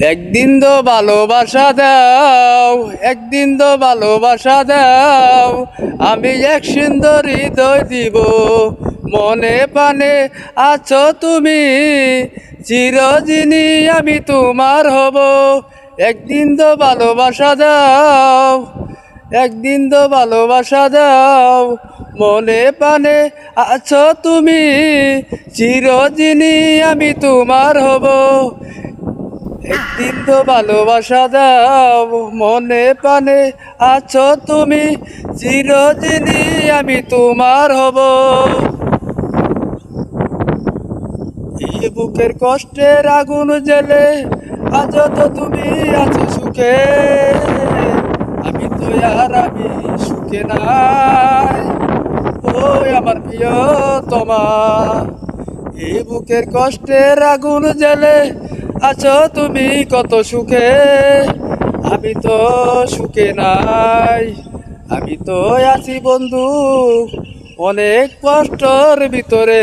একদিন তো ভালোবাসা দাও, একদিন তো ভালোবাসা দাও, আমি এক সুন্দর হৃদয় দিব। মনে প্রাণে আছো তুমি, চিরদিনই আমি তোমার হব। একদিন তো ভালোবাসা দাও, একদিন তো ভালোবাসা দাও, মনে প্রাণে আছো তুমি, চিরদিনই আমি তোমার হব। একদিন তো ভালোবাসা দাও, মনে প্রাণে আছো তুমি, চিরদিনই আমি তোমার হব। এই বুকের কষ্টের আগুন জ্বেলে আজ তো তুমি আছো সুখে, আমি তো আর আমি সুখে নাই। ওই আমার প্রিয় তোমা, এই বুকের কষ্টের আগুন জ্বেলে আছো তুমি কত সুখে, আমি তো সুখে নাই। আমি তো আছি বন্ধু অনেক কষ্টর ভিতরে।